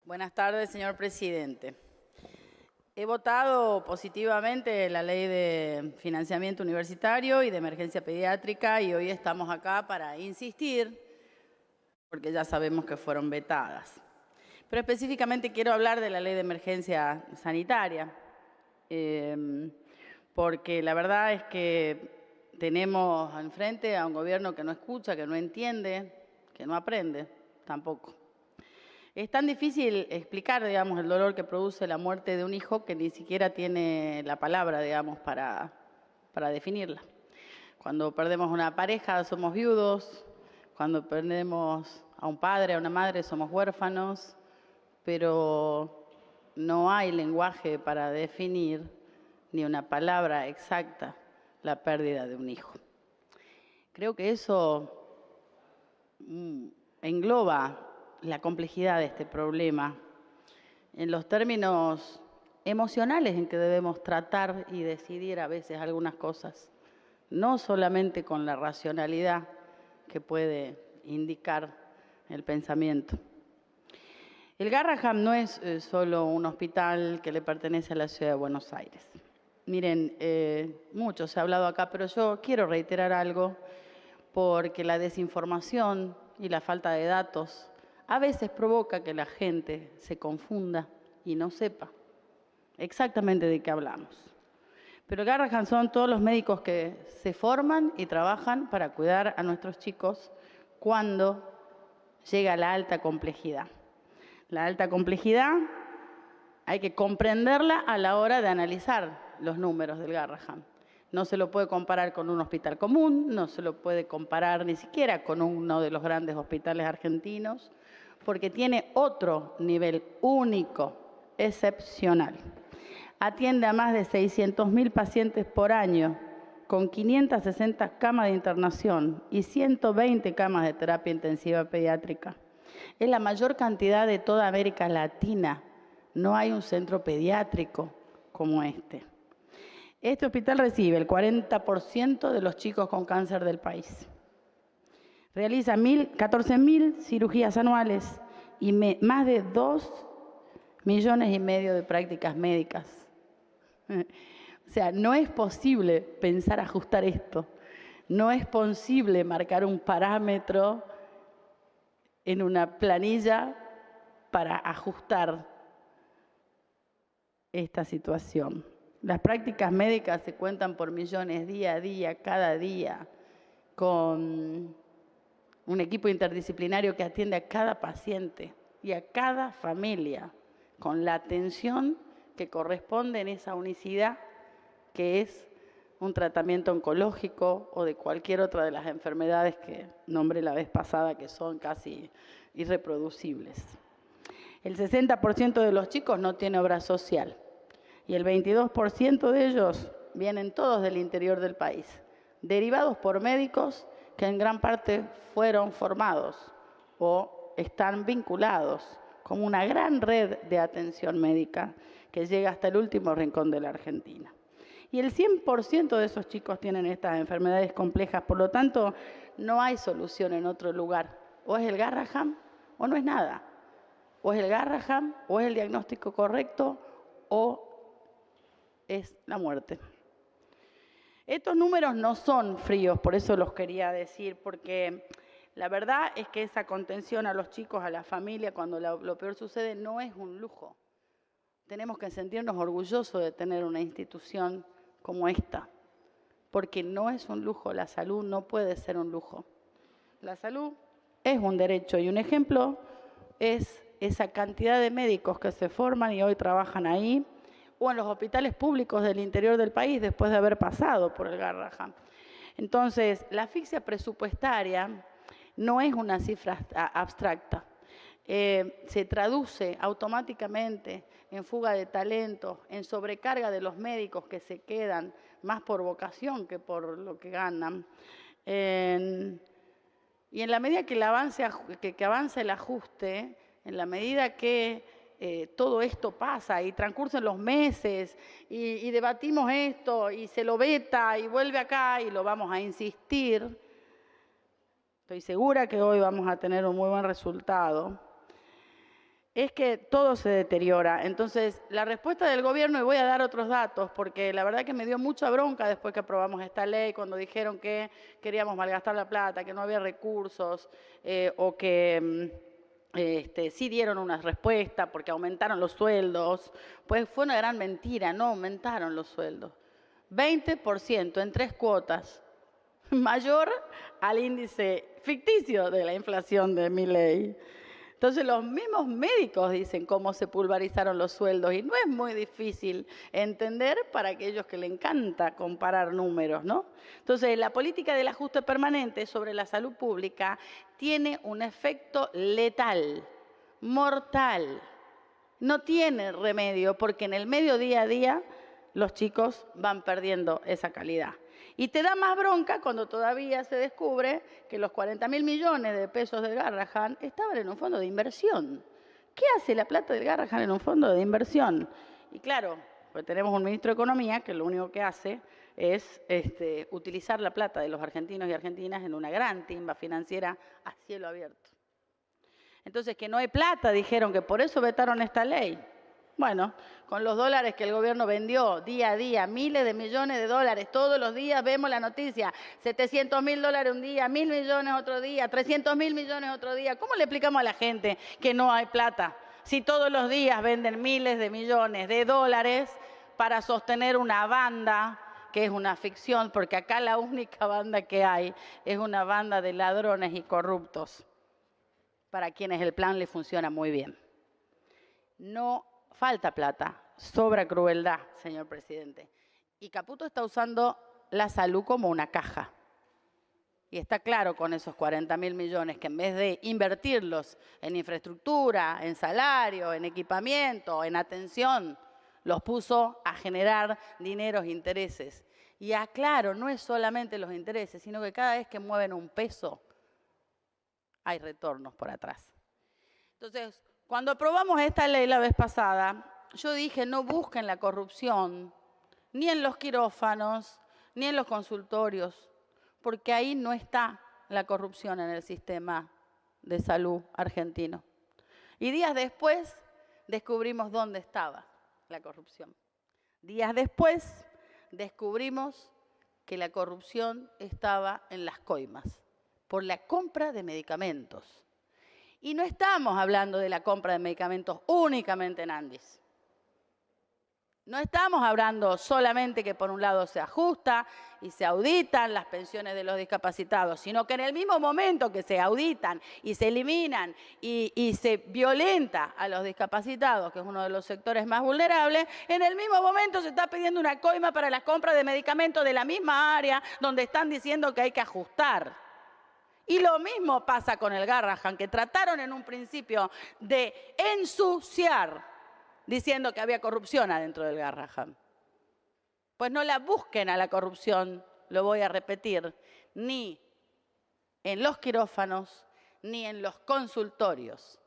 Buenas tardes, señor presidente. He votado positivamente la ley de financiamiento universitario y de emergencia pediátrica y hoy estamos acá para insistir, porque ya sabemos que fueron vetadas. Pero específicamente quiero hablar de la ley de emergencia sanitaria, porque la verdad es que tenemos enfrente a un gobierno que no escucha, que no entiende, que no aprende tampoco. Es tan difícil explicar, digamos, el dolor que produce la muerte de un hijo que ni siquiera tiene la palabra, digamos, para definirla. Cuando perdemos una pareja somos viudos, cuando perdemos a un padre, a una madre somos huérfanos, pero no hay lenguaje para definir ni una palabra exacta la pérdida de un hijo. Creo que eso engloba la complejidad de este problema en los términos emocionales en que debemos tratar y decidir a veces algunas cosas, no solamente con la racionalidad que puede indicar el pensamiento. El Garrahan no es solo un hospital que le pertenece a la ciudad de Buenos Aires. Miren, mucho se ha hablado acá, pero yo quiero reiterar algo porque la desinformación y la falta de datos a veces provoca que la gente se confunda y no sepa exactamente de qué hablamos. Pero el Garrahan son todos los médicos que se forman y trabajan para cuidar a nuestros chicos cuando llega la alta complejidad. La alta complejidad hay que comprenderla a la hora de analizar los números del Garrahan. No se lo puede comparar con un hospital común, no se lo puede comparar ni siquiera con uno de los grandes hospitales argentinos, porque tiene otro nivel único, excepcional. Atiende a más de 600.000 pacientes por año, con 560 camas de internación y 120 camas de terapia intensiva pediátrica. Es la mayor cantidad de toda América Latina. No hay un centro pediátrico como este. Este hospital recibe el 40% de los chicos con cáncer del país. Realiza 14.000 cirugías anuales y más de 2,5 millones de prácticas médicas. O sea, no es posible pensar ajustar esto. No es posible marcar un parámetro en una planilla para ajustar esta situación. Las prácticas médicas se cuentan por millones día a día, cada día, con un equipo interdisciplinario que atiende a cada paciente y a cada familia, con la atención que corresponde en esa unicidad que es un tratamiento oncológico o de cualquier otra de las enfermedades que nombré la vez pasada, que son casi irreproducibles. El 60% de los chicos no tiene obra social y el 22% de ellos vienen todos del interior del país, derivados por médicos que en gran parte fueron formados o están vinculados como una gran red de atención médica que llega hasta el último rincón de la Argentina. Y el 100% de esos chicos tienen estas enfermedades complejas, por lo tanto, no hay solución en otro lugar. O es el Garrahan o no es nada. O es el Garrahan o es el diagnóstico correcto o es la muerte. Estos números no son fríos, por eso los quería decir, porque la verdad es que esa contención a los chicos, a la familia, cuando lo peor sucede, no es un lujo. Tenemos que sentirnos orgullosos de tener una institución como esta, porque no es un lujo, la salud no puede ser un lujo. La salud es un derecho y un ejemplo es esa cantidad de médicos que se forman y hoy trabajan ahí, o en los hospitales públicos del interior del país después de haber pasado por el Garrahan. Entonces, la asfixia presupuestaria no es una cifra abstracta. Se traduce automáticamente en fuga de talentos, en sobrecarga de los médicos que se quedan más por vocación que por lo que ganan. Y en la medida que avance el ajuste, en la medida que todo esto pasa y transcurren los meses y debatimos esto y se lo veta y vuelve acá y lo vamos a insistir, estoy segura que hoy vamos a tener un muy buen resultado. es que todo se deteriora. Entonces, la respuesta del gobierno, y voy a dar otros datos, porque la verdad que me dio mucha bronca después que aprobamos esta ley, cuando dijeron que queríamos malgastar la plata, que no había recursos, o que sí dieron una respuesta porque aumentaron los sueldos. Pues fue una gran mentira, no aumentaron los sueldos. 20% en 3 cuotas, mayor al índice ficticio de la inflación de Milei. Entonces los mismos médicos dicen cómo se pulverizaron los sueldos y no es muy difícil entender para aquellos que le encanta comparar números, ¿no? Entonces la política del ajuste permanente sobre la salud pública tiene un efecto letal, mortal. No tiene remedio porque en el medio día a día los chicos van perdiendo esa calidad. Y te da más bronca cuando todavía se descubre que los 40.000 millones de pesos del Garrahan estaban en un fondo de inversión. ¿Qué hace la plata del Garrahan en un fondo de inversión? Y claro, pues tenemos un ministro de Economía que lo único que hace es utilizar la plata de los argentinos y argentinas en una gran timba financiera a cielo abierto. Entonces, que no hay plata, dijeron que por eso vetaron esta ley. Bueno, con los dólares que el gobierno vendió día a día, miles de millones de dólares, todos los días vemos la noticia, 700.000 dólares un día, 1.000 millones otro día, 300.000 millones otro día. ¿Cómo le explicamos a la gente que no hay plata? Si todos los días venden miles de millones de dólares para sostener una banda que es una ficción, porque acá la única banda que hay es una banda de ladrones y corruptos, para quienes el plan le funciona muy bien. No falta plata, sobra crueldad, señor presidente. Y Caputo está usando la salud como una caja. Y está claro con esos 40.000 millones que en vez de invertirlos en infraestructura, en salario, en equipamiento, en atención, los puso a generar dineros e intereses. Y aclaro, no es solamente los intereses, sino que cada vez que mueven un peso, hay retornos por atrás. Entonces, cuando aprobamos esta ley la vez pasada, yo dije no busquen la corrupción ni en los quirófanos, ni en los consultorios, porque ahí no está la corrupción en el sistema de salud argentino. Y días después descubrimos dónde estaba la corrupción. Días después descubrimos que la corrupción estaba en las coimas, por la compra de medicamentos. Y no estamos hablando de la compra de medicamentos únicamente en Andes. No estamos hablando solamente que por un lado se ajusta y se auditan las pensiones de los discapacitados, sino que en el mismo momento que se auditan y se eliminan y se violenta a los discapacitados, que es uno de los sectores más vulnerables, en el mismo momento se está pidiendo una coima para la compra de medicamentos de la misma área donde están diciendo que hay que ajustar. Y lo mismo pasa con el Garrahan, que trataron en un principio de ensuciar, diciendo que había corrupción adentro del Garrahan. Pues no la busquen a la corrupción, lo voy a repetir, ni en los quirófanos, ni en los consultorios.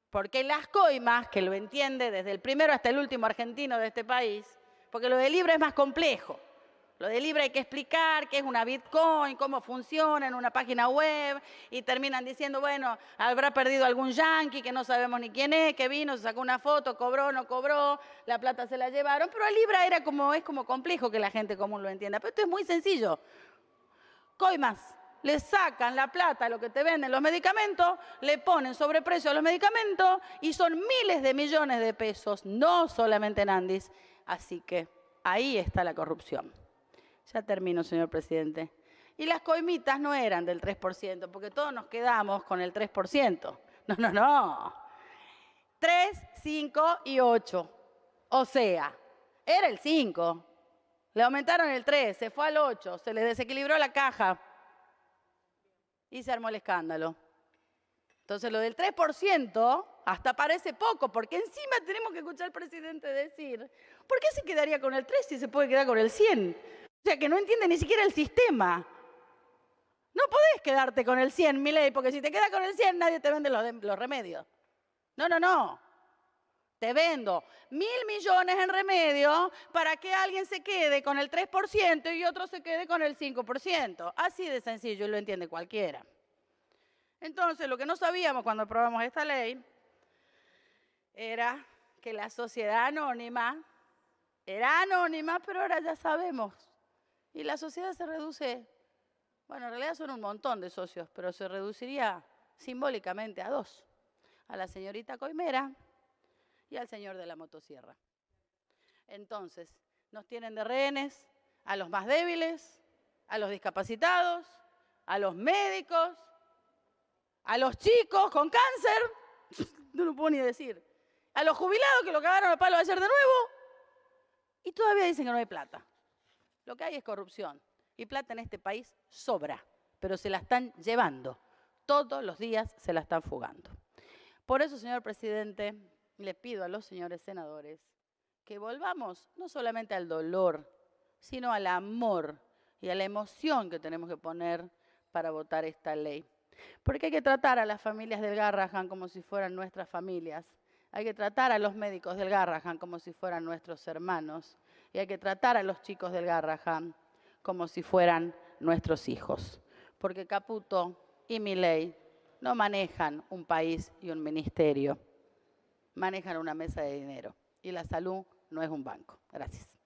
Porque las coimas, que lo entiende desde el primero hasta el último argentino de este país, porque lo de Libra es más complejo. Lo de Libra hay que explicar qué es una Bitcoin, cómo funciona en una página web y terminan diciendo, bueno, habrá perdido algún yanqui que no sabemos ni quién es, que vino, se sacó una foto, cobró, no cobró, la plata se la llevaron. Pero a Libra es como complejo que la gente común lo entienda. Pero esto es muy sencillo. Coimas, le sacan la plata a lo que te venden los medicamentos, le ponen sobreprecio a los medicamentos y son miles de millones de pesos, no solamente en Andes. Así que ahí está la corrupción. Ya termino, señor presidente. Y las coimitas no eran del 3%, porque todos nos quedamos con el 3%. No. 3, 5 y 8. O sea, era el 5. Le aumentaron el 3, se fue al 8, se le desequilibró la caja y se armó el escándalo. Entonces, lo del 3% hasta parece poco, porque encima tenemos que escuchar al presidente decir, ¿por qué se quedaría con el 3 si se puede quedar con el 100? O sea, que no entiende ni siquiera el sistema. No podés quedarte con el 100, Milei, porque si te quedas con el 100, nadie te vende los remedios. No. Te vendo 1.000 millones en remedios para que alguien se quede con el 3% y otro se quede con el 5%. Así de sencillo, y lo entiende cualquiera. Entonces, lo que no sabíamos cuando aprobamos esta ley era que la sociedad anónima era anónima, pero ahora ya sabemos. Y la sociedad se reduce, bueno, en realidad son un montón de socios, pero se reduciría simbólicamente a 2. A la señorita Coimera y al señor de la motosierra. Entonces, nos tienen de rehenes a los más débiles, a los discapacitados, a los médicos, a los chicos con cáncer, no lo puedo ni decir, a los jubilados que lo cagaron a palo ayer de nuevo, y todavía dicen que no hay plata. Lo que hay es corrupción, y plata en este país sobra, pero se la están llevando. Todos los días se la están fugando. Por eso, señor presidente, le pido a los señores senadores que volvamos no solamente al dolor, sino al amor y a la emoción que tenemos que poner para votar esta ley. Porque hay que tratar a las familias del Garrahan como si fueran nuestras familias. Hay que tratar a los médicos del Garrahan como si fueran nuestros hermanos. Y hay que tratar a los chicos del Garrahan como si fueran nuestros hijos. Porque Caputo y Milei no manejan un país y un ministerio. Manejan una mesa de dinero. Y la salud no es un banco. Gracias.